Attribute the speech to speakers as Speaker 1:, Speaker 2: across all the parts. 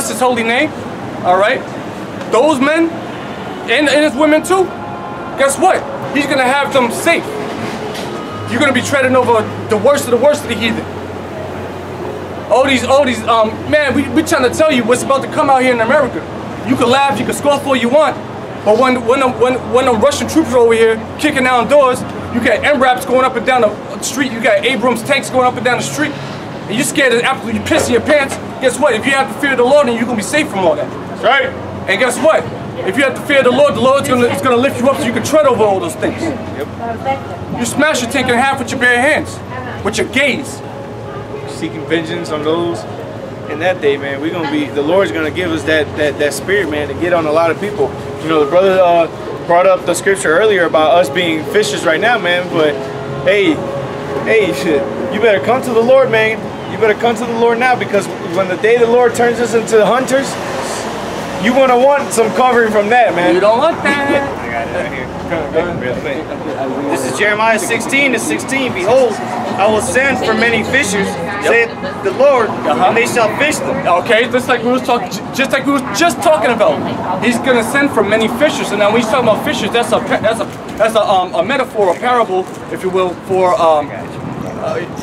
Speaker 1: bless his holy name, all right? Those men, and his women too, guess what? He's gonna have them safe. You're gonna be treading over the worst of the heathen. All these, man, we trying to tell you what's about to come out here in America. You can laugh, you can scoff all you want, but when the Russian troops are over here kicking down doors, you got MRAPs going up and down the street, you got Abrams tanks going up and down the street, and you're scared of absolutely piss in your pants. Guess what? If you have the fear of the Lord, then you're gonna be safe from all that. That's right. And guess what? If you have the fear of the Lord's gonna lift you up so you can tread over all those things. Yep. You smash your tank in half with your bare hands, with your gaze.
Speaker 2: Seeking vengeance on those in that day, man. We're gonna be, the Lord's gonna give us that spirit, man, to get on a lot of people. You know, the brother brought up the scripture earlier about us being fishers right now, man. But hey, shit, you better come to the Lord, man. You better come to the Lord now, because when the day the Lord turns us into hunters, you wanna want some covering from that, man.
Speaker 1: You don't want that.
Speaker 2: I got it right here. Real quick. This is Jeremiah 16:16. Behold, I will send for many fishers, saith the Lord, and they shall fish them.
Speaker 1: Okay, just like we was just talking about. He's gonna send for many fishers, and now when he's talking about fishers, that's a metaphor, a parable, if you will, for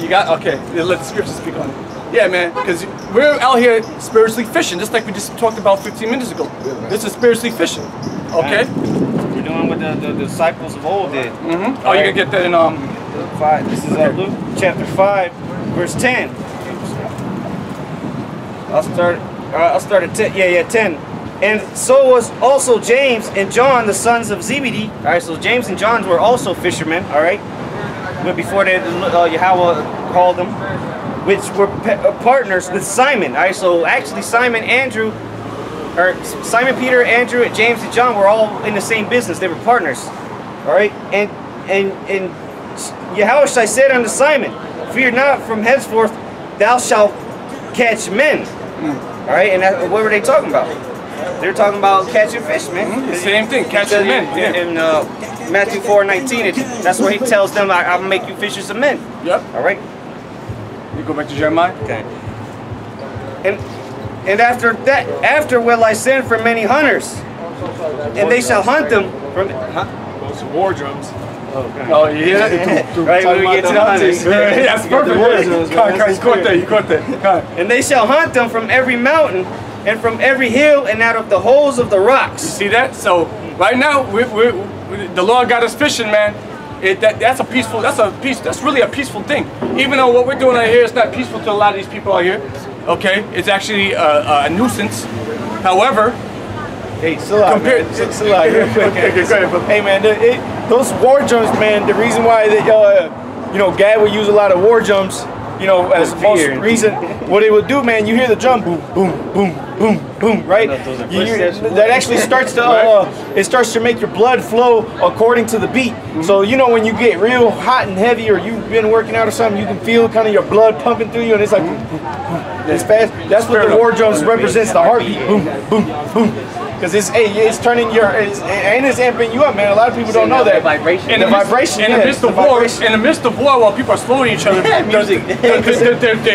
Speaker 1: you got okay. Let the scripture speak on it. Yeah, man, because we're out here spiritually fishing, just like we just talked about 15 minutes ago. This is spiritually fishing. Okay.
Speaker 2: We're doing what the disciples of old did.
Speaker 1: Mm-hmm. Oh, you gonna get that in
Speaker 2: Luke 5. This is Luke chapter 5, verse 10. I'll start at 10. Yeah, 10. And so was also James and John, the sons of Zebedee. All right, so James and John were also fishermen. All right, but before they Yahweh called them, which were partners with Simon. All right, so actually Simon, Peter, Andrew, and James and John were all in the same business. They were partners. All right, and Yahweh said unto Simon, fear not, from henceforth thou shalt catch men. All right, and what were they talking about? They were talking about catching fish, man.
Speaker 1: The same thing, catching men.
Speaker 2: In Matthew 4:19, that's where he tells them, I'll make you fishers of men.
Speaker 1: Yep.
Speaker 2: All right.
Speaker 1: You go back to Jeremiah.
Speaker 2: Okay. And after will I send for many hunters, and they shall hunt them from
Speaker 3: those war drums.
Speaker 1: Oh yeah.
Speaker 2: Right when we get to the hunters.
Speaker 1: Yeah, that's perfect. You caught that.
Speaker 2: And they shall hunt them from every mountain and from every hill and out of the holes of the rocks.
Speaker 1: You see that? So right now the Lord got us fishing, man. That's really a peaceful thing. Even though what we're doing out here is not peaceful to a lot of these people out here. Okay, it's actually a nuisance. However,
Speaker 2: hey, compared to hey man, those war drums, man. The reason why Gad would use a lot of war drums, as most reason, what it would do, man. You hear the drum, boom, boom, boom, boom, boom, right? That actually starts to it starts to make your blood flow according to the beat. So when you get real hot and heavy, or you've been working out or something, you can feel kind of your blood pumping through you, and it's like it's fast. That's what the war drums represents, the heartbeat, boom, boom, boom. Because it's turning it's amping you up, man. A lot of people don't know that.
Speaker 1: Vibration.
Speaker 2: In the
Speaker 1: midst of war, while people are slowing each other, they're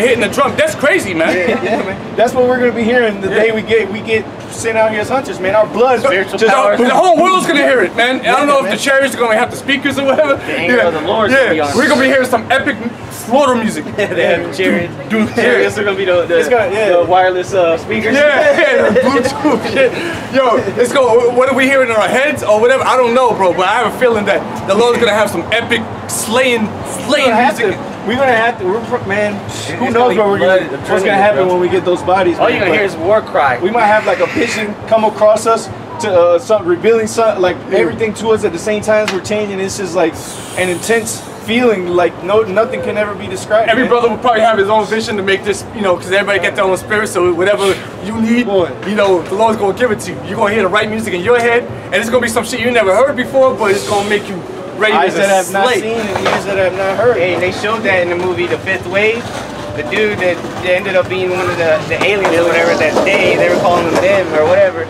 Speaker 1: hitting the drum. That's crazy, man.
Speaker 2: Yeah, man. That's what we're gonna be hearing the day we get sent out here as hunters, man. Our blood,
Speaker 1: the whole world's gonna hear it, man. I don't know if the chariots are gonna have the speakers or whatever.
Speaker 2: The anger of the Lord.
Speaker 1: Yeah, we're gonna be hearing some epic slaughter music.
Speaker 2: They have chariots. Chariots are gonna be the wireless speakers.
Speaker 1: Yeah, Bluetooth shit. Yo, let's go. What are we hearing in our heads or whatever? I don't know, bro. But I have a feeling that the Lord's gonna have some epic slaying music.
Speaker 2: We're gonna have to, man. Who knows what's gonna happen when we get those bodies?
Speaker 4: All you're gonna hear is war cry.
Speaker 2: We might have like a vision come across us to something revealing something, like everything to us at the same time as we're changing. It's just like an intense feeling, like nothing can ever be described.
Speaker 1: Every brother will probably have his own vision to make this, because everybody get their own spirit. So whatever you need, the Lord's gonna give it to you. You're gonna hear the right music in your head, and it's gonna be some shit you never heard before, but it's gonna make you ready to slay.
Speaker 2: Eyes that have not seen and ears that have not heard.
Speaker 4: Hey, they showed that in the movie The Fifth Wave. The dude that ended up being one of the aliens or whatever that day, they were calling him them or whatever.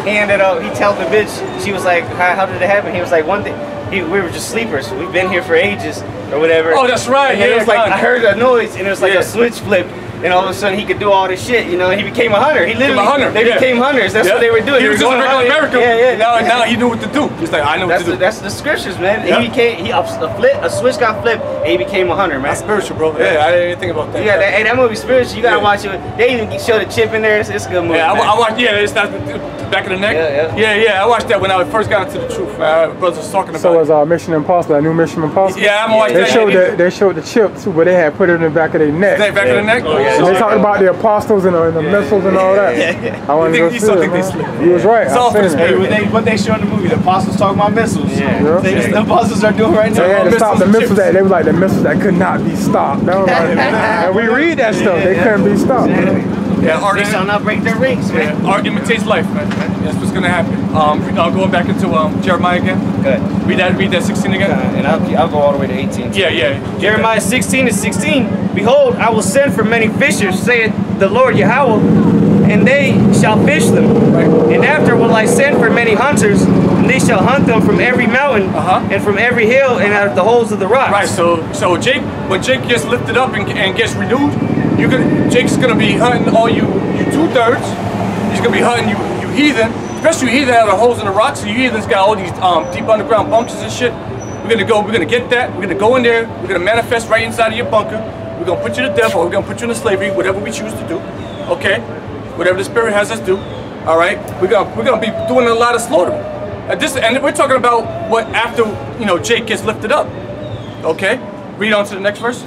Speaker 4: He told the bitch, she was like, how did it happen? He was like, one day, we were just sleepers. We've been here for ages or whatever.
Speaker 1: Oh, that's right.
Speaker 4: And it was like, I heard a noise and it was like a switch flip. and all of a sudden he could do all this shit, you know, he became a hunter. He literally, they became hunters. That's what they were doing.
Speaker 1: He was just a regular American. Now he knew what to do. He's like, I know what to do.
Speaker 4: That's the scriptures, man. He became, a switch got flipped, and he became a hunter, man.
Speaker 1: That's spiritual, bro. Yeah, I didn't even think about that.
Speaker 4: Yeah, that movie spiritual. You gotta watch it. They even show the chip in there. It's a good movie.
Speaker 1: Yeah, I watched. Yeah, it's not the back of the neck. Yeah. I watched that when I first got into the truth. Brothers was talking about.
Speaker 5: So was Mission Impossible, that new Mission Impossible?
Speaker 1: Yeah, I'm watching that.
Speaker 5: They showed the chip too, but they had put it in the back of their neck.
Speaker 1: Back of the neck.
Speaker 5: Oh, yeah. So they talked about the apostles and the missiles and all that. I want to go see it. He was right.
Speaker 2: What they show in the movie, the apostles talking about missiles. The apostles are doing right now.
Speaker 5: They had to stop the missiles. They were like the missiles that could not be stopped. And we read that stuff. They couldn't be stopped.
Speaker 1: Yeah, art
Speaker 4: they shall not break their rings, man.
Speaker 1: Yeah, art imitates life, man. That's what's gonna happen. Going back into Jeremiah again.
Speaker 4: Good.
Speaker 1: Read that 16 again.
Speaker 4: And I'll go all the way to 18.
Speaker 1: Yeah.
Speaker 4: Jeremiah 16:16. Behold, I will send for many fishers, saith the Lord Yahweh, and they shall fish them.
Speaker 1: Right.
Speaker 4: And after will I send for many hunters, and they shall hunt them from every mountain and from every hill and out of the holes of the rocks.
Speaker 1: Right. So when Jake gets lifted up and gets renewed, Jake's gonna be hunting all you 2/3. He's gonna be hunting you heathen, especially you heathen out of the holes in the rocks. So you heathens got all these deep underground bunkers and shit. We're gonna get that. We're gonna go in there. We're gonna manifest right inside of your bunker. We're gonna put you to death, or we're gonna put you into slavery, whatever we choose to do. Okay, whatever the Spirit has us do. All right, we're gonna be doing a lot of slaughtering. And we're talking about what after Jake gets lifted up. Okay, read on to the next verse.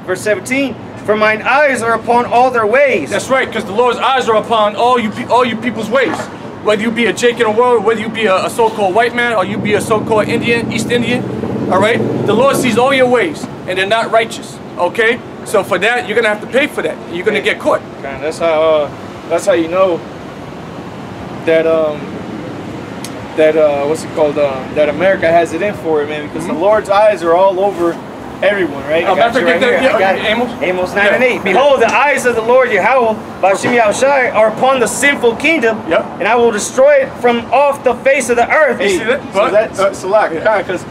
Speaker 4: Verse 17. For mine eyes are upon all their ways.
Speaker 1: That's right, because the Lord's eyes are upon all you people's ways. Whether you be a Jake in the world, whether you be a so-called white man, or you be a so-called Indian, East Indian, all right? The Lord sees all your ways, and they're not righteous, okay? So for that, you're gonna have to pay for that. You're gonna get caught.
Speaker 2: That's how you know that what's it called? That America has it in for it, man. Because the Lord's eyes are all over everyone, right?
Speaker 4: Amos 9 and 8. Behold, the eyes of the Lord Yahweh, Bashim Yahushai, are upon the sinful kingdom, and I will destroy it from off the face of the earth.
Speaker 1: Hey,
Speaker 2: because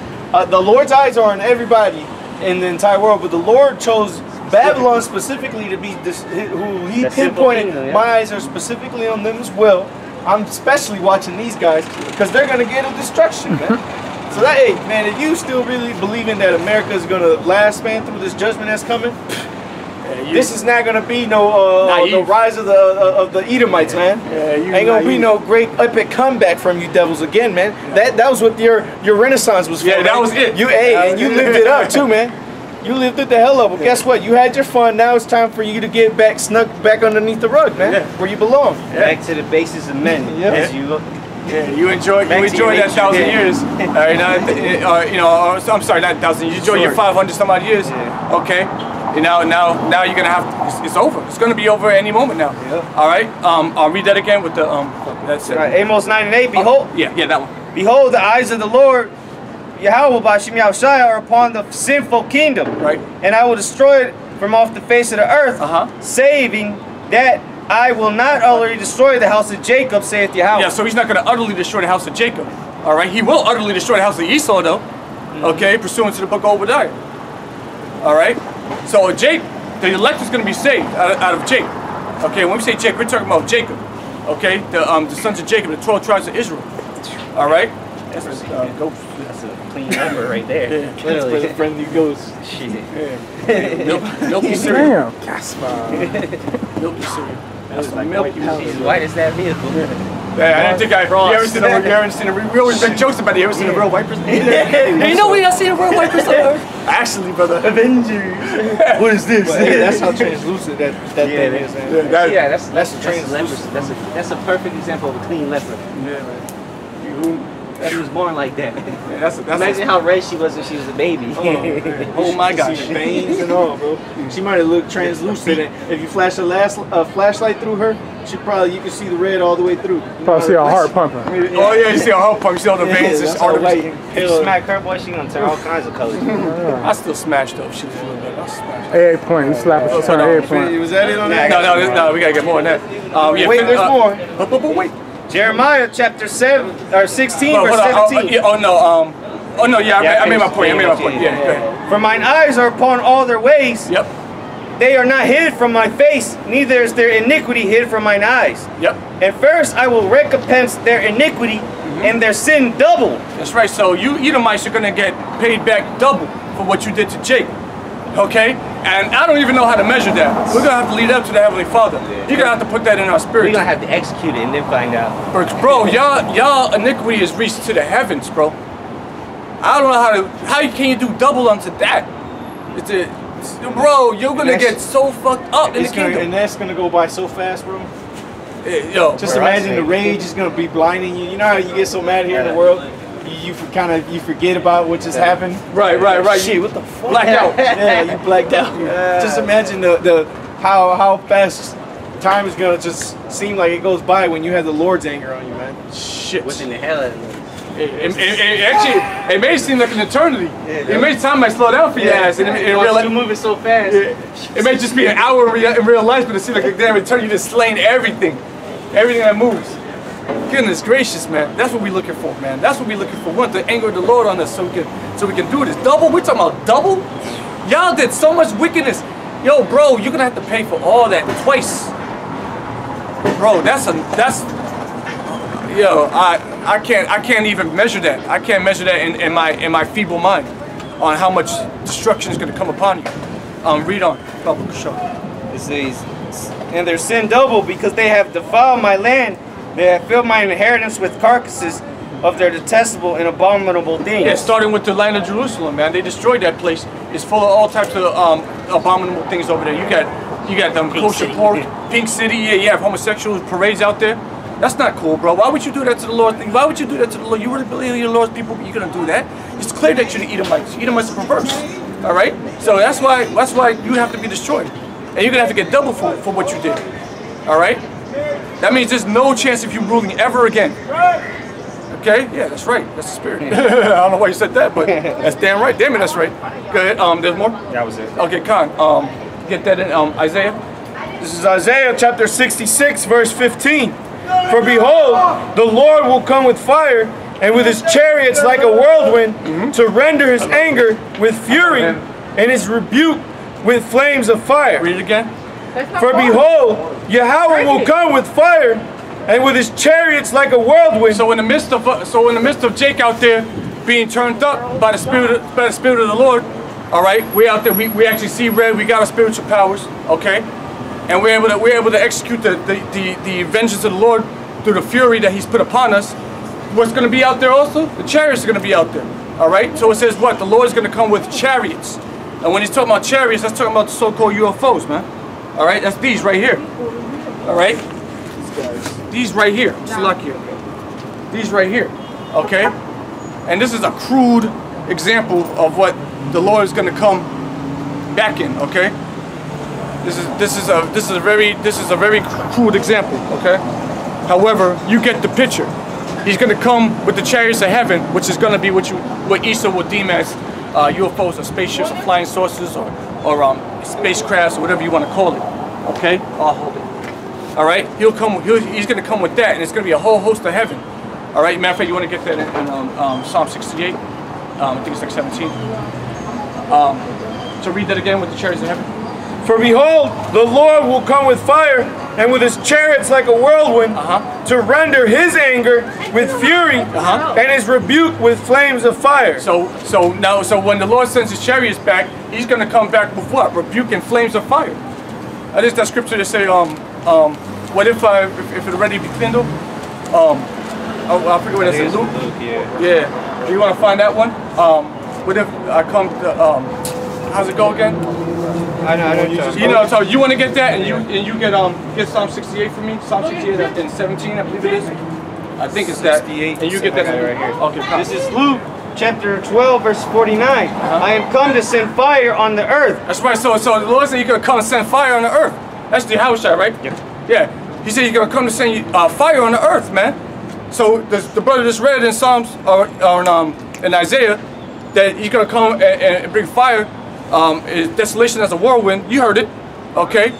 Speaker 2: the Lord's eyes are on everybody in the entire world, but the Lord chose Babylon specifically to be who He pinpointed. My eyes are specifically on them as well. I'm especially watching these guys because they're gonna get a destruction, man. So that, hey, man, if you still really believing that America is gonna last, man, through this judgment that's coming, this is not gonna be no rise of the Edomites, man. Ain't gonna be no great epic comeback from you devils again, man. That was what your Renaissance was for.
Speaker 1: Yeah, that was it.
Speaker 2: You lived it up too, man. You lived it the hell up. Well, guess what? You had your fun. Now it's time for you to get snuck back underneath the rug, man, where you belong.
Speaker 4: Back to the bases of men. As you look.
Speaker 1: Yeah, you enjoyed that 1,000 years. I'm sorry, not 1,000. You enjoyed your 500 some odd years. Okay. Now you're gonna have to, it's over. It's gonna be over any moment now. All right. I'll read that again with the that's it.
Speaker 4: Right, Amos 9 and 8. Behold.
Speaker 1: Yeah, that one.
Speaker 4: Behold, the eyes of the Lord Yahweh Bashim Yahushai are upon the sinful kingdom.
Speaker 1: Right.
Speaker 4: And I will destroy it from off the face of the earth, saving that I will not utterly destroy the house of Jacob, saith Yahweh.
Speaker 1: Yeah, so he's not going to utterly destroy the house of Jacob. All right, he will utterly destroy the house of Esau, though. Okay, pursuant to the book of Obadiah. All right, so Jake, the elect is going to be saved out of Jake. Okay, when we say Jake, we're talking about Jacob. Okay, the sons of Jacob, the 12 tribes of Israel. All right.
Speaker 4: That's a clean number right there.
Speaker 2: Literally. That's a friendly ghost.
Speaker 4: Shit.
Speaker 1: Milky cereal.
Speaker 5: Damn, Casper.
Speaker 1: Milky cereal.
Speaker 4: That's like milky. She's white as that vehicle.
Speaker 1: Yeah, I didn't think you ever seen we always make jokes about it. You ever seen the real wipers? You know we not seen the real wipers on Earth. Actually, brother.
Speaker 2: Avengers. What is this? That's how translucent that thing is, man.
Speaker 4: That's translucent. That's a perfect example of a clean leopard.
Speaker 1: Yeah, man.
Speaker 4: She was born like that.
Speaker 1: Yeah, that's
Speaker 4: Imagine how red she was when she was a baby.
Speaker 1: Oh my gosh.
Speaker 2: See the veins and all, bro. She might have looked translucent. If you flash a flashlight through her, you can see the red all the way through.
Speaker 5: Probably see her heart pumping.
Speaker 1: Oh yeah, you see her heart pumping. You see all the veins.
Speaker 2: That's all white.
Speaker 4: If you smack her, boy, she gonna turn all kinds of colors.
Speaker 1: I still smash though. She was a little bit. I smash.
Speaker 5: 8 point. You slap her, she turn 8 point.
Speaker 2: Was that it on that?
Speaker 1: No, we gotta get more than that.
Speaker 2: Wait, there's more.
Speaker 1: But wait.
Speaker 4: Jeremiah chapter 16 verse 17.
Speaker 1: I made my point. Yeah.
Speaker 4: For mine eyes are upon all their ways.
Speaker 1: Yep.
Speaker 4: they are not hid from my face, neither is their iniquity hid from mine eyes.
Speaker 1: Yep.
Speaker 4: And first I will recompense their iniquity and their sin double.
Speaker 1: That's right. So you Edomites are going to get paid back double for what you did to Jacob. Okay? And I don't even know how to measure that. We're going to have to lead up to the Heavenly Father. You're going to have to put that in our spirit.
Speaker 4: We're going to have to execute it and then find out.
Speaker 1: Bro, y'all iniquity is reached to the heavens, bro. I don't know how can you do double unto that? Bro, you're going to get so fucked up in the kingdom.
Speaker 2: And that's going to go by so fast, bro.
Speaker 1: Yo,
Speaker 2: just imagine the rage is going to be blinding you. You know how you get so mad here in the world? You forget about what just happened.
Speaker 1: Right.
Speaker 2: Shit, what the fuck?
Speaker 1: Blacked out.
Speaker 2: Yeah, you blacked out. Just imagine how fast time is gonna just seem like it goes by when you have the Lord's anger on you, man.
Speaker 1: Shit.
Speaker 4: What's in the hell?
Speaker 1: It may seem like an eternity. It may time might slow down for your ass. And
Speaker 4: you're moving so fast.
Speaker 1: It may just be an hour in real life, but it seems like a damn eternity. You just slaying everything that moves. Goodness gracious, man. That's what we're looking for, man. That's what we're looking for. We want the anger of the Lord on us so we can do this. Double? We're talking about double? Y'all did so much wickedness. Yo, bro, you're gonna have to pay for all that twice. Bro, yo, I can't even measure that. I can't measure that in my feeble mind on how much destruction is gonna come upon you. Read on.
Speaker 4: It says, and their sin double because they have defiled my land. They have filled my inheritance with carcasses of their detestable and abominable things.
Speaker 1: Yeah, starting with the land of Jerusalem, man. They destroyed that place. It's full of all types of abominable things over there. You got them kosher pork, Pink City. Yeah, you have homosexual parades out there. That's not cool, bro. Why would you do that to the Lord? Why would you do that to the Lord? You really believe you're the Lord's people? You're gonna do that? It's clear that you're the Edomites. Edomites are perverse. All right. So that's why you have to be destroyed, and you're gonna have to get double for what you did. All right. That means there's no chance of you ruling ever again. Okay? Yeah, that's right. That's the spirit. I don't know why you said that, but that's damn right. Damn it, that's right. Go ahead. There's more?
Speaker 2: That was it.
Speaker 1: Okay, Khan. Get that in Isaiah.
Speaker 2: This is Isaiah chapter 66, verse 15. For behold, the Lord will come with fire, and with his chariots like a whirlwind, to render his anger with fury, and his rebuke with flames of fire.
Speaker 1: Read it again.
Speaker 2: For behold, Yahweh will come with fire, and with his chariots like a whirlwind.
Speaker 1: So in the midst of Jake out there being turned up by the spirit of the Lord, all right, we out there, we actually see red. We got our spiritual powers, okay, and we're able to execute the vengeance of the Lord through the fury that He's put upon us. What's going to be out there also? The chariots are going to be out there, all right. So it says what? The Lord is going to come with chariots, and when He's talking about chariots, that's talking about the so-called UFOs, man. All right, that's these right here. All right, these right here. These right here. Okay, and this is a crude example of what the Lord is going to come back in. Okay, this is a very crude example. Okay, however, you get the picture. He's going to come with the chariots of heaven, which is going to be what Esau would deem as UFOs or spaceships or flying saucers or spacecrafts or whatever you want to call it. Okay, I'll hold it. All right, he's going to come with that, and it's going to be a whole host of heaven. All right, matter of fact, you want to get that in Psalm 68. I think it's like 17. So read that again with the chariots of heaven.
Speaker 2: For behold, the Lord will come with fire, and with his chariots like a whirlwind, to render his anger with fury, and his rebuke with flames of fire.
Speaker 1: So when the Lord sends his chariots back, he's going to come back with what? Rebuke and flames of fire. I think that scripture to say, what if it already be kindled? I forget what that says. Luke? Yeah. Do you want to find that one? What if I come to, how's it go again?
Speaker 4: I know.
Speaker 1: So you want to get that, and you get Psalm 68 for me. Psalm 68 and 17, I believe it is. I think it's that. And you get that
Speaker 4: right here.
Speaker 1: Okay.
Speaker 4: This is Luke chapter 12, verse 49. I am come to send fire on the earth.
Speaker 1: That's right. So the Lord said He's going to come and send fire on the earth. That's the Yahushua, right?
Speaker 4: Yep.
Speaker 1: Yeah. He said He's going to come to send fire on the earth, man. So the brother just read in Psalms or in Isaiah that He's going to come and bring fire. Desolation as a whirlwind. You heard it, okay?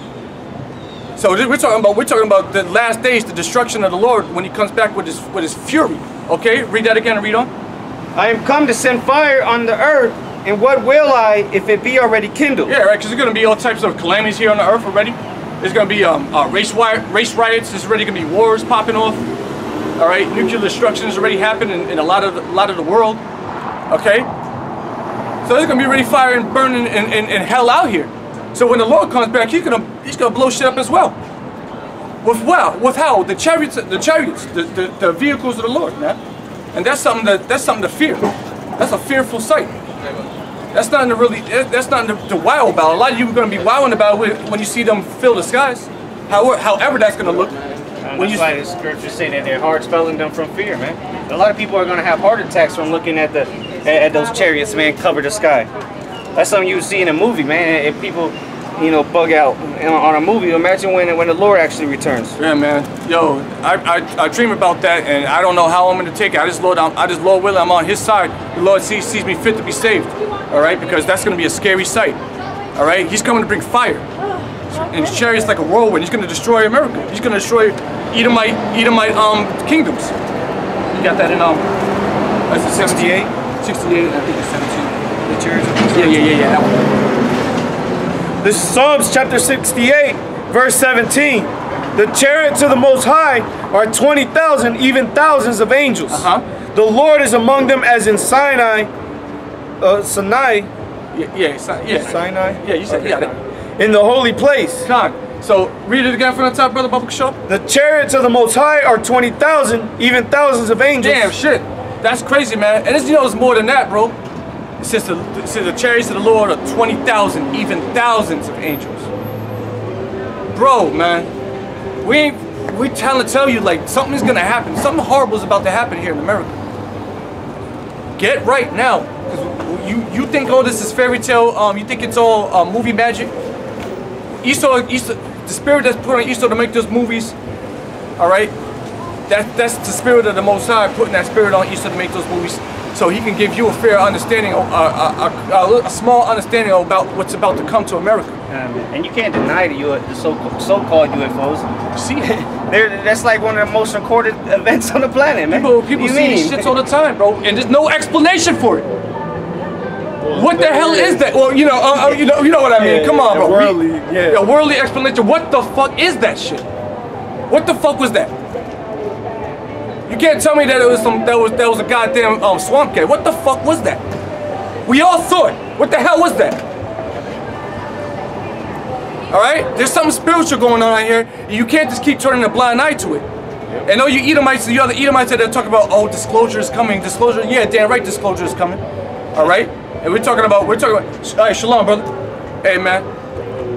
Speaker 1: So we're talking about the last days, the destruction of the Lord when He comes back with his fury. Okay, read that again and read on.
Speaker 4: I am come to send fire on the earth, And what will I if it be already kindled?
Speaker 1: Yeah, right, because there's going to be all types of calamities here on the earth already. There's going to be race riots. There's already going to be wars popping off. All right, nuclear destruction has already happened in a lot of the world. Okay, so there's going to be already fire and burning and hell out here. So when the Lord comes back, he's gonna blow shit up as well. With how the chariots, the vehicles of the Lord, man. And that's something to fear. That's a fearful sight. That's nothing to wow about. A lot of you are going to be wowing about it when you see them fill the skies. However that's going to look.
Speaker 4: That's why the scriptures say that their hearts failing them from fear, man. A lot of people are going to have heart attacks from looking at those chariots, man, cover the sky. That's something you would see in a movie, man. If people, you know, bug out on a movie, imagine when the Lord actually returns.
Speaker 1: Yeah, man. Yo, I dream about that, and I don't know how I'm going to take it. I just Lord willing, I'm on His side. The Lord sees me fit to be saved. All right, because that's going to be a scary sight. All right, He's coming to bring fire, and His chariot's like a whirlwind. He's going to destroy America. He's going to destroy Edomite kingdoms. You got that in that's the
Speaker 4: 68.
Speaker 1: 68. I think it's 17.
Speaker 4: The church.
Speaker 1: Yeah. That one.
Speaker 2: This is Psalms chapter 68, verse 17. The chariots of the Most High are 20,000, even thousands of angels. The Lord is among them as in Sinai. Sinai.
Speaker 1: Yeah.
Speaker 2: Sinai.
Speaker 1: Yeah, you said
Speaker 2: okay.
Speaker 1: Yeah.
Speaker 2: In the holy place.
Speaker 1: Con. So read it again from the top, Brother Bubba Show.
Speaker 2: The chariots of the Most High are 20,000, even thousands of angels.
Speaker 1: Damn shit. That's crazy, man. And it's, you know, it's more than that, bro. It says the chariots of the Lord are 20,000, even thousands of angels. Bro, man, we trying to tell you like something's gonna happen. Something horrible is about to happen here in America. Get right now, because you think all this is fairy tale. You think it's all movie magic. Esau, the spirit that's put on Esau to make those movies. All right, that's the spirit of the Most High putting that spirit on Esau to make those movies. So he can give you a fair understanding, a small understanding about what's about to come to America.
Speaker 4: And you can't deny the so-called UFOs.
Speaker 1: See,
Speaker 4: that's like one of the most recorded events on the planet, man.
Speaker 1: People see these shits all the time, bro, and there's no explanation for it. What the hell is that? Well, you know what I mean.
Speaker 2: Yeah,
Speaker 1: come on, bro.
Speaker 2: A
Speaker 1: worldly explanation. What the fuck is that shit? What the fuck was that? You can't tell me that it was that was a goddamn swamp cat. What the fuck was that? We all saw it. What the hell was that? All right, there's something spiritual going on out here. And you can't just keep turning a blind eye to it. And all you Edomites, you other Edomites that talk about, oh, disclosure is coming. Disclosure, yeah, damn right, disclosure is coming. All right, and we're talking about. All right, shalom, brother. Hey, man,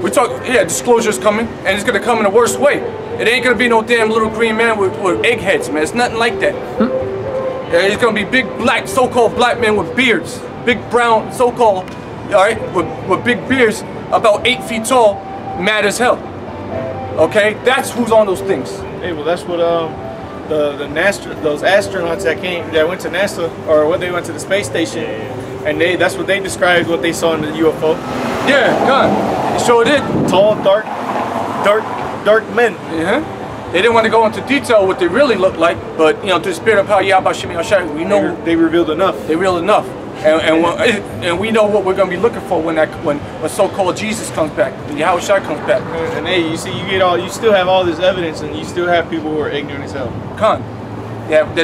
Speaker 1: disclosure is coming, and it's gonna come in the worst way. It ain't gonna be no damn little green man with eggheads, man. It's nothing like that. Yeah, it's gonna be big black, so-called black men with beards, big brown, so-called, all right, with big beards, about 8 feet tall, mad as hell. Okay, that's who's on those things.
Speaker 2: Hey, well, that's what those astronauts that went to NASA, or what they went to the space station, and that's what they described what they saw in the UFO.
Speaker 1: Yeah, God, it sure did.
Speaker 2: Tall, dark men.
Speaker 1: Yeah. They didn't want to go into detail what they really looked like, but you know, to the spirit of power, Yahweh Shemi Hashai, we know
Speaker 2: they revealed enough.
Speaker 1: They revealed enough, and we know what we're gonna be looking for when so-called Jesus comes back, when Yahweh Shai comes back.
Speaker 2: And hey, you see, you still have all this evidence, and you still have people who are ignorant as hell.
Speaker 1: Con. Yeah, they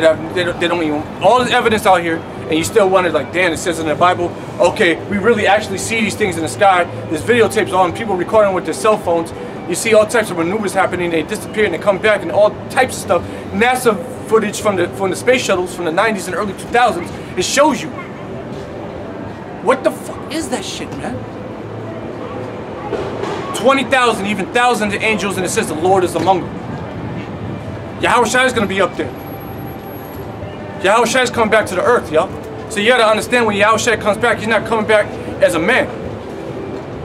Speaker 1: don't even all this evidence out here, and you still wonder like, damn, it says in the Bible. Okay, we really actually see these things in the sky. There's videotapes on people recording with their cell phones. You see all types of maneuvers happening. They disappear and they come back, and all types of stuff. NASA footage from the space shuttles from the 90s and early 2000s. It shows you. What the fuck is that shit, man? 20,000, even thousands of angels, and it says the Lord is among them. Yahweh Shai is gonna be up there. Yahweh Shai is coming back to the earth, y'all. So you gotta understand, when Yahweh Shai comes back, he's not coming back as a man.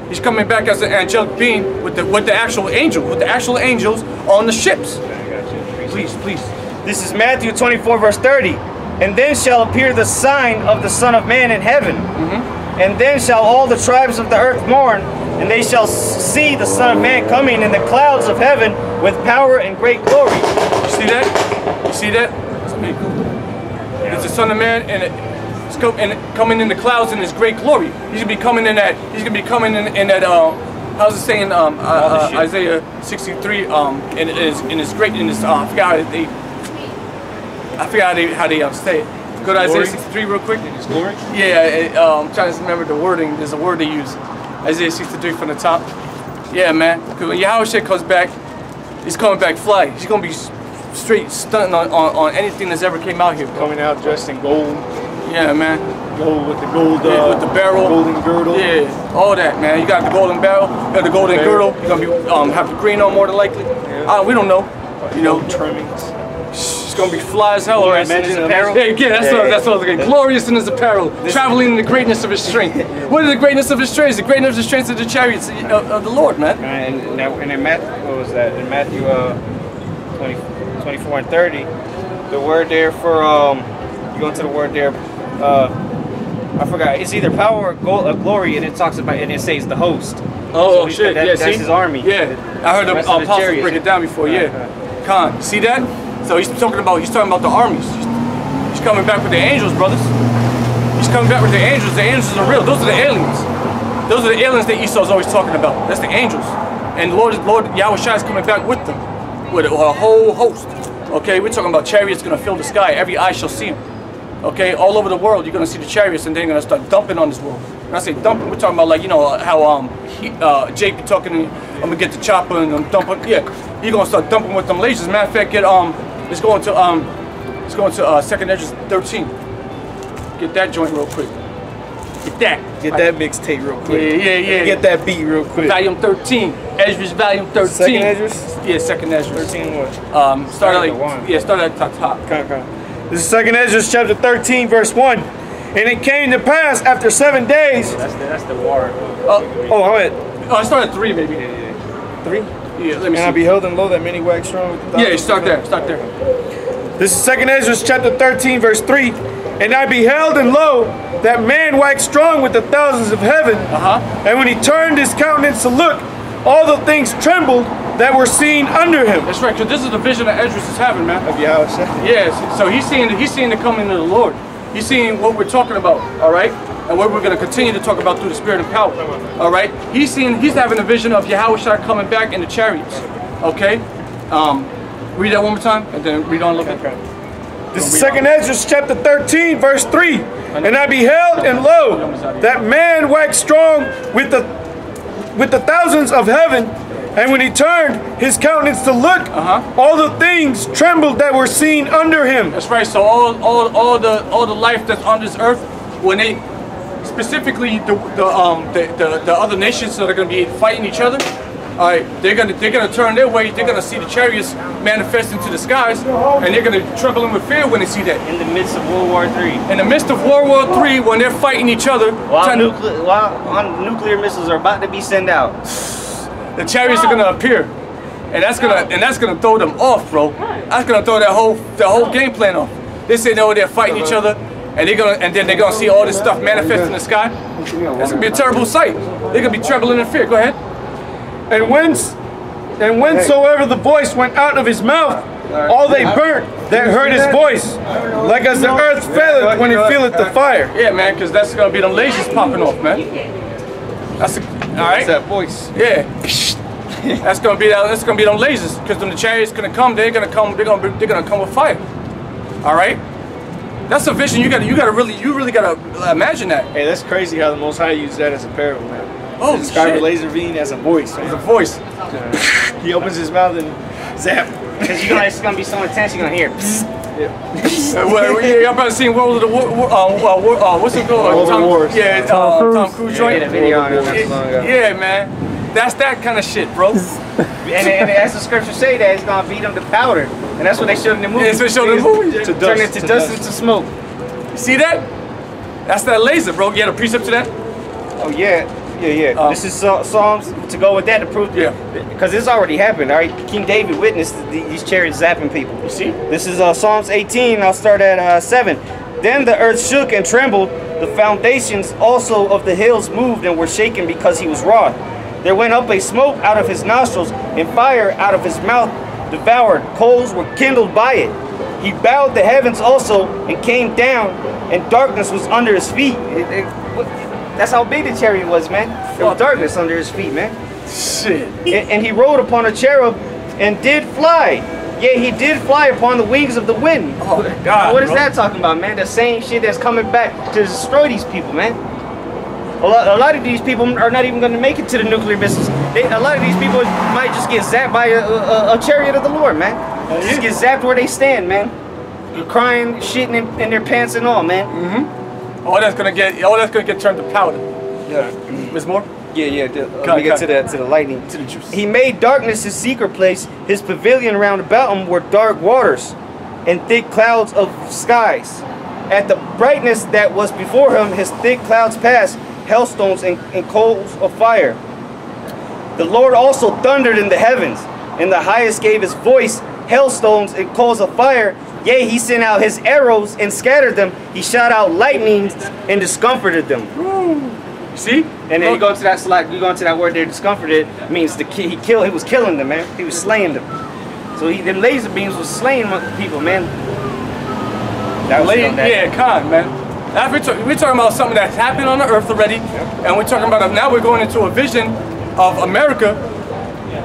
Speaker 1: He's coming back as an angelic being with the actual angels on the ships. Please.
Speaker 4: This is Matthew 24, verse 30. And then shall appear the sign of the Son of Man in heaven. And then shall all the tribes of the earth mourn, and they shall see the Son of Man coming in the clouds of heaven with power and great glory.
Speaker 1: You see that? You see that? It's the Son of Man, and He's coming in the clouds in his great glory. He's gonna be coming in that. He's gonna be coming in that. How's it saying? Isaiah 63. In his great. I forgot how they say it. Go to Isaiah 63 real quick.
Speaker 3: In his glory?
Speaker 1: Yeah. I'm trying to remember the wording. There's a word they use. Isaiah 63 from the top. Yeah, man. Because when Yahushua comes back, he's coming back fly. He's gonna be straight stunting on anything that's ever came out here, bro.
Speaker 2: Coming out dressed in gold.
Speaker 1: Yeah, man.
Speaker 2: Gold with the gold.
Speaker 1: With the barrel.
Speaker 2: Golden girdle.
Speaker 1: Yeah, all that, man. You got the golden barrel. You got the golden girdle. You're gonna be have the green on more than likely.
Speaker 2: Yeah.
Speaker 1: We don't know. You know,
Speaker 2: trimmings.
Speaker 1: It's gonna be fly as hell.
Speaker 4: Yeah, man, his apparel.
Speaker 1: Yeah, that's what I was looking. Glorious in his apparel, traveling in the greatness of his strength. What is the greatness of his strength? The greatness of his strength of the chariots of the Lord, man.
Speaker 4: And in Matthew, what was that? In Matthew 24 and 30, the word there for you go into the word there. I forgot. It's either power or glory, and it talks about and it says the host.
Speaker 1: Oh,
Speaker 4: so
Speaker 1: shit!
Speaker 4: That's
Speaker 1: see?
Speaker 4: his army.
Speaker 1: Yeah, I heard the apostles break it down before. Yeah, Khan, see that? So he's talking about the armies. He's coming back with the angels, brothers. He's coming back with the angels. The angels are real. Those are the aliens. Those are the aliens that Esau's always talking about. That's the angels. And Lord Yahushua is coming back with them, with a whole host. Okay, we're talking about chariots gonna fill the sky. Every eye shall see them. Okay, all over the world, you're gonna see the chariots, and they're gonna start dumping on this world. When I say dumping, we're talking about like how Jake be talking. I'm gonna get the chopper and I'm dumping. Yeah, you're gonna start dumping with them lasers. Matter of fact, let's go into 2nd Esdras 13. Get that joint real quick. Get
Speaker 2: that mixtape real quick.
Speaker 1: Yeah.
Speaker 2: Get that beat real quick.
Speaker 1: Volume 13. Esdras volume 13.
Speaker 2: 2nd Esdras?
Speaker 1: Yeah, 2nd Esdras.
Speaker 2: 13 what?
Speaker 1: Start at the top.
Speaker 2: Okay. This is 2nd Esdras chapter 13 verse 1. And it came to pass after 7 days.
Speaker 4: That's the war.
Speaker 1: I started at 3 maybe.
Speaker 2: 3?
Speaker 1: Yeah, let me see.
Speaker 2: And I beheld and lo that many wax strong with the
Speaker 1: start there.
Speaker 2: This is 2nd Esdras chapter 13 verse 3. And I beheld and lo that man waxed strong with the thousands of heaven. And when he turned his countenance to look, all the things trembled that were seen under him.
Speaker 1: That's right, because this is the vision that Esdras is having, man.
Speaker 2: Of Yahushua.
Speaker 1: Yes, so he's seeing the coming of the Lord. He's seeing what we're talking about, all right? And what we're going to continue to talk about through the Spirit and power, all right? He's having a vision of Yahushua coming back in the chariots, okay? Read that one more time, and then read on a little bit.
Speaker 2: This is 2nd Esdras chapter 13, verse 3. And I beheld, and lo, that man waxed strong with the thousands of heaven. And when he turned his countenance to look, all the things trembled that were seen under him.
Speaker 1: That's right. So all the life that's on this earth, when they specifically the other nations that are going to be fighting each other, all right, they're gonna turn their way. They're gonna see the chariots manifest into the skies, and they're gonna tremble with fear when they see that.
Speaker 4: In the midst of World War III.
Speaker 1: In the midst of World War III, when they're fighting each other,
Speaker 4: while nuclear missiles are about to be sent out,
Speaker 1: the chariots are gonna appear, and that's gonna throw them off, bro. That's gonna throw the whole game plan off. They say they're fighting each other, and then they're gonna see all this stuff manifest in the sky. That's gonna be a terrible sight. They're gonna be trembling in fear. Go ahead.
Speaker 2: And whensoever the voice went out of his mouth, all they burnt that heard his voice, like as the earth faileth when it feeleth the fire.
Speaker 1: Yeah, man, because that's gonna be them lasers popping off, man. All right.
Speaker 2: That voice.
Speaker 1: Yeah. That's gonna be them lasers, because when the chariots gonna come, they're gonna come with fire. All right. That's a vision. You really gotta imagine that.
Speaker 2: Hey, that's crazy how the Most High used that as a parable, man.
Speaker 1: Oh,
Speaker 2: describe
Speaker 1: shit.
Speaker 2: Laser Bean as a voice.
Speaker 1: As a voice.
Speaker 2: He opens his mouth and zap.
Speaker 4: Because it's gonna be so intense, you're gonna hear.
Speaker 1: Y'all probably seen World of the what's it called?
Speaker 2: World of Wars.
Speaker 1: Yeah, Tom Cruise joint.
Speaker 4: I did a video on it not too long ago.
Speaker 1: Yeah, man. That's that kind of shit, bro.
Speaker 4: and as the scriptures say, that it's gonna beat them to powder, and that's what they showed in the movie.
Speaker 1: Yeah, that's what they showed in the movie.
Speaker 4: Turn it to dust and to smoke.
Speaker 1: You see that? That's that laser, bro. You had a precept to that?
Speaker 4: Oh yeah. This is Psalms to go with that to prove.
Speaker 1: Yeah.
Speaker 4: Because it's already happened. All right. King David witnessed these chariots zapping people.
Speaker 1: You see?
Speaker 4: This is Psalms 18. I'll start at 7. Then the earth shook and trembled. The foundations also of the hills moved and were shaken because he was wroth. There went up a smoke out of his nostrils, and fire out of his mouth devoured. Coals were kindled by it. He bowed the heavens also, and came down and darkness was under his feet. That's how big the chariot was, man. There was darkness under his feet, man.
Speaker 1: Shit.
Speaker 4: And he rode upon a cherub and did fly. Yeah, he did fly upon the wings of the wind.
Speaker 1: Oh, God.
Speaker 4: What is that talking about, man? The same shit that's coming back to destroy these people, man. A lot of these people are not even going to make it to the nuclear missiles. A lot of these people might just get zapped by a chariot of the Lord, man. Just get zapped where they stand, man. Crying, shitting in their pants and all, man.
Speaker 1: Mm-hmm. All that's gonna get turned to powder.
Speaker 4: Yeah.
Speaker 1: There's more?
Speaker 4: Yeah. Let me get to the lightning.
Speaker 1: To the juice.
Speaker 4: He made darkness his secret place. His pavilion round about him were dark waters and thick clouds of skies. At the brightness that was before him, his thick clouds passed, hailstones and coals of fire. The Lord also thundered in the heavens, and the highest gave his voice, hailstones and coals of fire. Yea, he sent out his arrows and scattered them. He shot out lightnings and discomforted them.
Speaker 1: See?
Speaker 4: And then you go into that slide. You go into that word there, discomforted means he was killing them, man. He was slaying them. So them laser beams was slaying people, man. That was
Speaker 1: yeah, con, man. We're talking about something that's happened on the earth already, and we're talking about now we're going into a vision of America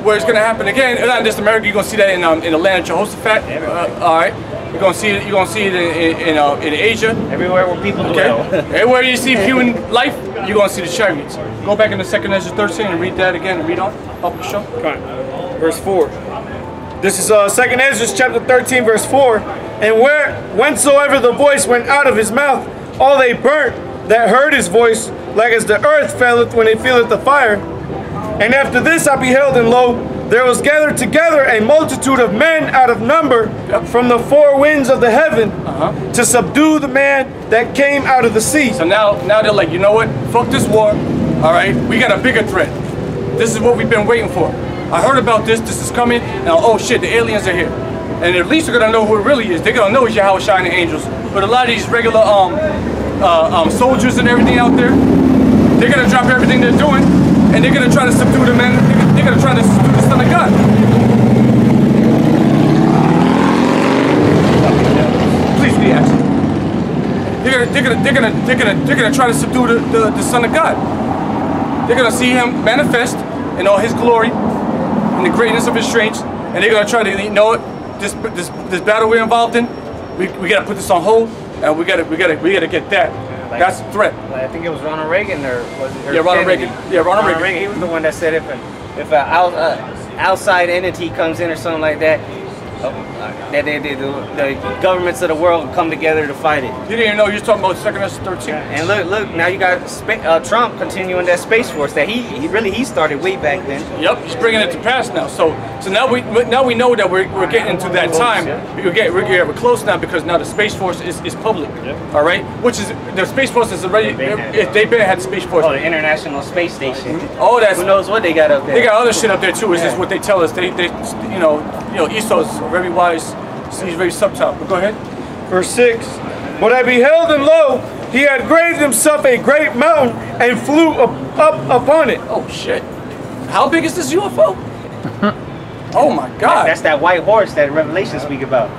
Speaker 1: where it's going to happen again. And not just America, you're going to see that in the land of Jehoshaphat. All right. You're gonna see it in Asia.
Speaker 4: Everywhere where people dwell.
Speaker 1: Everywhere you see human life, you're gonna see the chariots. Go back into 2 Ezra 13 and read that again and read on. Help the show.
Speaker 2: Okay. Verse 4. This is 2 Ezra chapter 13, verse 4. And whensoever the voice went out of his mouth, all they burnt that heard his voice, like as the earth felleth when it feeleth the fire. And after this I beheld, and lo, there was gathered together a multitude of men out of number from the four winds of the heaven to subdue the man that came out of the sea.
Speaker 1: So now they're like, you know what? Fuck this war. All right, we got a bigger threat. This is what we've been waiting for. I heard about this. This is coming. Now, oh shit, the aliens are here. And at least they're gonna know who it really is. They're gonna know it's Yahweh Shai and the angels. But a lot of these regular soldiers and everything out there, they're gonna drop everything they're doing, and they're gonna try to subdue the men. They're gonna try to subdue the Son of God. Please be asking. They're gonna try to subdue the Son of God. They're gonna see him manifest in all his glory, in the greatness of his strength, and they're gonna try to, you know what, this battle we're involved in, we gotta put this on hold, and we gotta get that.
Speaker 4: Like,
Speaker 1: that's a threat.
Speaker 4: I think it was Ronald Reagan, or was it? Or
Speaker 1: yeah, Ronald Reagan. Yeah, Ronald Reagan.
Speaker 4: He was the one that said if an outside entity comes in or something like that, that the governments of the world come together to fight it.
Speaker 1: You didn't even know you was talking about 2 Ezra 13.
Speaker 4: And look, now you got Trump continuing that Space Force that he started way back then.
Speaker 1: Yep, he's bringing it to pass now. So now we know that we're getting into that time. We're close now because now the Space Force is public. Yep. All right, which is the Space Force is already they've been had Space Force.
Speaker 4: Oh, the International Space Station.
Speaker 1: Oh, that's
Speaker 4: who knows what they got up there.
Speaker 1: They got other shit up there too. Is just what they tell us. They you know Esau's very wise. He's very subtle. But go ahead.
Speaker 2: Verse 6. But I beheld, and lo, he had graved himself a great mountain and flew up upon it.
Speaker 1: Oh shit! How big is this UFO? Oh my God!
Speaker 4: That's that white horse that Revelation speak about.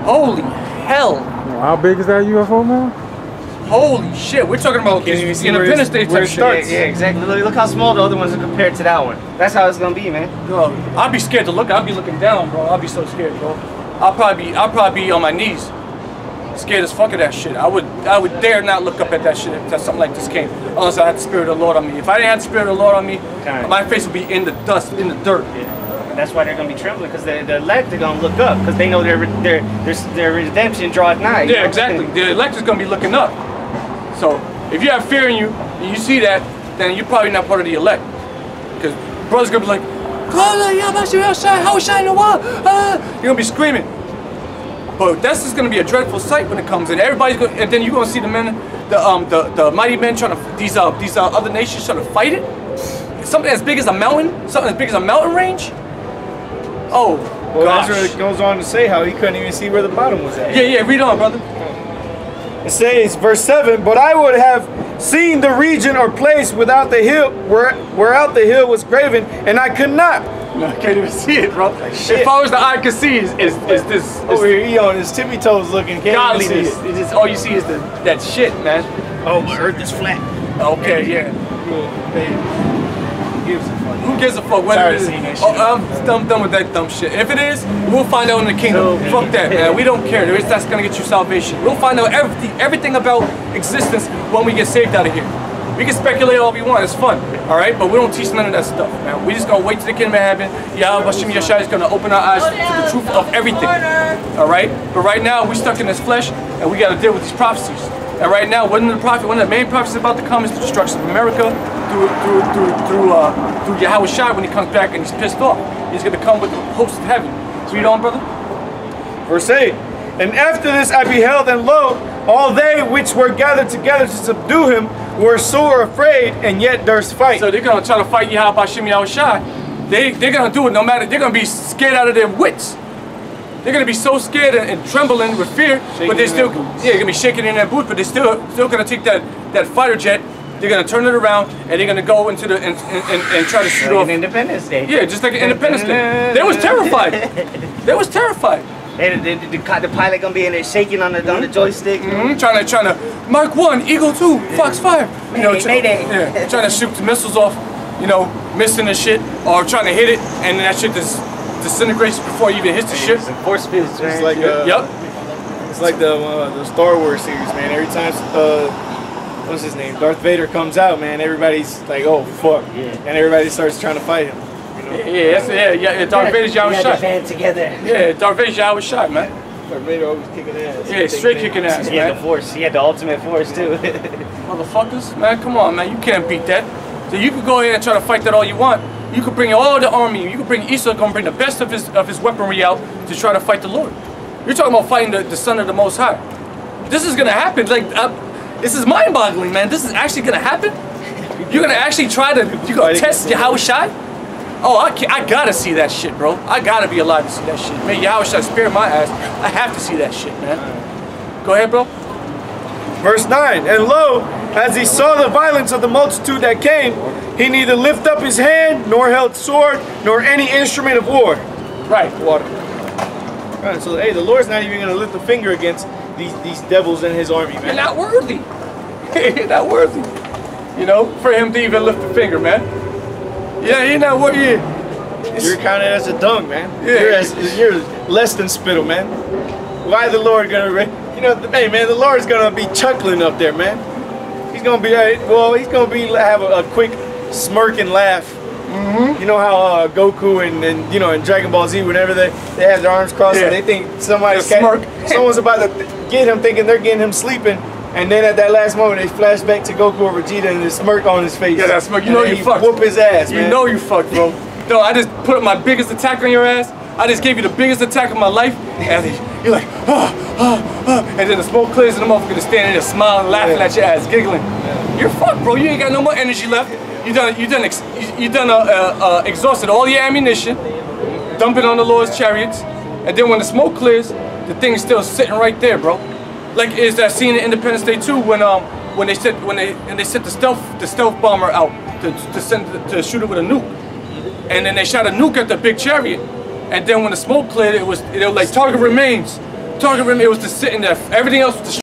Speaker 1: Holy hell!
Speaker 5: How big is that UFO, man?
Speaker 1: Holy shit! We're talking about Independence Day type shit.
Speaker 4: Yeah, exactly. Look how small the other ones are compared to that one. That's how it's gonna be, man.
Speaker 1: Bro, I'll be scared to look. I'll be looking down, bro. I'll be so scared, bro. I'll probably be on my knees, scared as fuck of that shit. I would dare not look up at that shit if something like this came, unless I had the Spirit of the Lord on me. If I didn't have the Spirit of the Lord on me, my face would be in the dust, in the dirt.
Speaker 4: Yeah. And that's why they're gonna be trembling, because the elect are gonna look up, because they know their redemption draweth nigh.
Speaker 1: Yeah, exactly. The elect is gonna be looking up. So if you have fear in you and you see that, then you're probably not part of the elect, because brothers gonna be like, you're gonna be screaming. But that's just gonna be a dreadful sight when it comes in. Everybody's going, and then you're gonna see the men, the mighty men trying to these other nations trying to fight it. Something as big as a mountain, something as big as a mountain range. Oh,
Speaker 2: well,
Speaker 1: gosh.
Speaker 2: Ezra goes on to say how he couldn't even see where the bottom was at.
Speaker 1: Yeah, read on, brother.
Speaker 2: It says, verse 7, but I would have seen the region or place without the hill, whereout the hill was graven, and I could not,
Speaker 1: No, I can't even see it, bro.
Speaker 2: shit.
Speaker 1: As far as the eye can see, is this
Speaker 2: Over here, he on his tippy toes looking. Can't even
Speaker 1: godliness.
Speaker 2: see it.
Speaker 1: It's just, all you see is that shit, man.
Speaker 2: Oh, the earth is flat.
Speaker 1: Okay, yeah. Who gives a fuck? Whether
Speaker 2: Tired
Speaker 1: it
Speaker 2: of
Speaker 1: is,
Speaker 2: seeing that shit.
Speaker 1: I'm done with that dumb shit. If it is, we'll find out in the kingdom. Fuck that, man. We don't care. That's gonna get you salvation. We'll find out everything about existence when we get saved out of here. We can speculate all we want. It's fun, all right? But we don't teach none of that stuff, man. We just gonna wait till the kingdom happen. Yahweh Hashem Yeshua is gonna open our eyes to the truth of everything, all right? But right now, we stuck in this flesh, and we gotta deal with these prophecies. And right now, one of the main prophecies about to come is the destruction of America through Yahweh Shai when he comes back and he's pissed off. He's gonna come with the hosts of heaven. Read on, brother.
Speaker 2: Verse 8. And after this I beheld, and lo, all they which were gathered together to subdue him were sore afraid, and yet durst fight.
Speaker 1: So they're gonna try to fight Yahweh Hashem Yahweh Shai. They're gonna do it no matter. They're gonna be scared out of their wits. They're gonna be so scared and trembling with fear, but they're still gonna be shaking in their boots. But they're still gonna take that fighter jet. They're gonna turn it around and they're gonna go into the and try to shoot off.
Speaker 4: Independence Day.
Speaker 1: Yeah, just like an Independence Day. They was terrified. They was terrified.
Speaker 4: The pilot gonna be in there shaking on the joystick.
Speaker 1: Trying to Mark 1, Eagle 2, Foxfire. You know,
Speaker 4: Mayday.
Speaker 1: Yeah, trying to shoot the missiles off. You know, missing the shit or trying to hit it, and that shit just disintegrates before you even hits the shit.
Speaker 4: Force fields.
Speaker 2: It's like it's like the Star Wars series, man. Every time what's his name, Darth Vader comes out, man, everybody's like, oh fuck, and everybody starts trying to fight him. You know?
Speaker 1: Yeah, Darth Vader's Yahweh Shai.
Speaker 4: Band together.
Speaker 1: Yeah, Darth Vader's Yahweh Shai, man.
Speaker 2: Darth Vader always kicking ass.
Speaker 1: Yeah, straight kicking ass,
Speaker 4: He had
Speaker 1: man.
Speaker 4: the force. He had the ultimate force too.
Speaker 1: Motherfuckers, man, come on, man, you can't beat that. So you can go ahead and try to fight that all you want. You could bring all the army. You could bring Esau, gonna bring the best of his weaponry out to try to fight the Lord. You're talking about fighting the Son of the Most High. This is gonna happen. Like, this is mind-boggling, man. This is actually gonna happen. You're gonna actually you're gonna test Yahweh Shai? Oh, I gotta see that shit, bro. I gotta be alive to see that shit. Man, Yahweh Shai spare my ass. I have to see that shit, man. Go ahead, bro.
Speaker 2: Verse 9, and lo, as he saw the violence of the multitude that came, he neither lift up his hand, nor held sword, nor any instrument of war.
Speaker 1: Right.
Speaker 2: Water. Right, so, hey, the Lord's not even going to lift a finger against these devils in his army, man.
Speaker 1: You're not worthy. You're not worthy. You know, for him to even lift a finger, man. Yeah, you're not worthy.
Speaker 2: You're counted as a dung, man.
Speaker 1: Yeah.
Speaker 2: You're less than spittle, man. Why the Lord going to... You know, hey man, the Lord's gonna be chuckling up there, man. He's gonna be, have a quick smirk and laugh. You know how Goku and you know in Dragon Ball Z, whenever they have their arms crossed and they think someone's about to get him, thinking they're getting him sleeping, and then at that last moment they flash back to Goku or Vegeta and the smirk on his face.
Speaker 1: Yeah, that smirk. You know you fucked.
Speaker 2: Whoop his ass, man.
Speaker 1: You know you fucked, bro. No, I just put up my biggest attack on your ass. I just gave you the biggest attack of my life, and you're like, and then the smoke clears and the motherfucker just standing there smiling, laughing at your ass, giggling. You're fucked, bro. You ain't got no more energy left. You done exhausted all your ammunition, dumping on the Lord's chariots, and then when the smoke clears, the thing is still sitting right there, bro. Like is that scene in Independence Day 2 when they sent the stealth bomber out to shoot it with a nuke, and then they shot a nuke at the big chariot. And then when the smoke cleared, it was like target remains. It was just sitting there. Everything else was destroyed.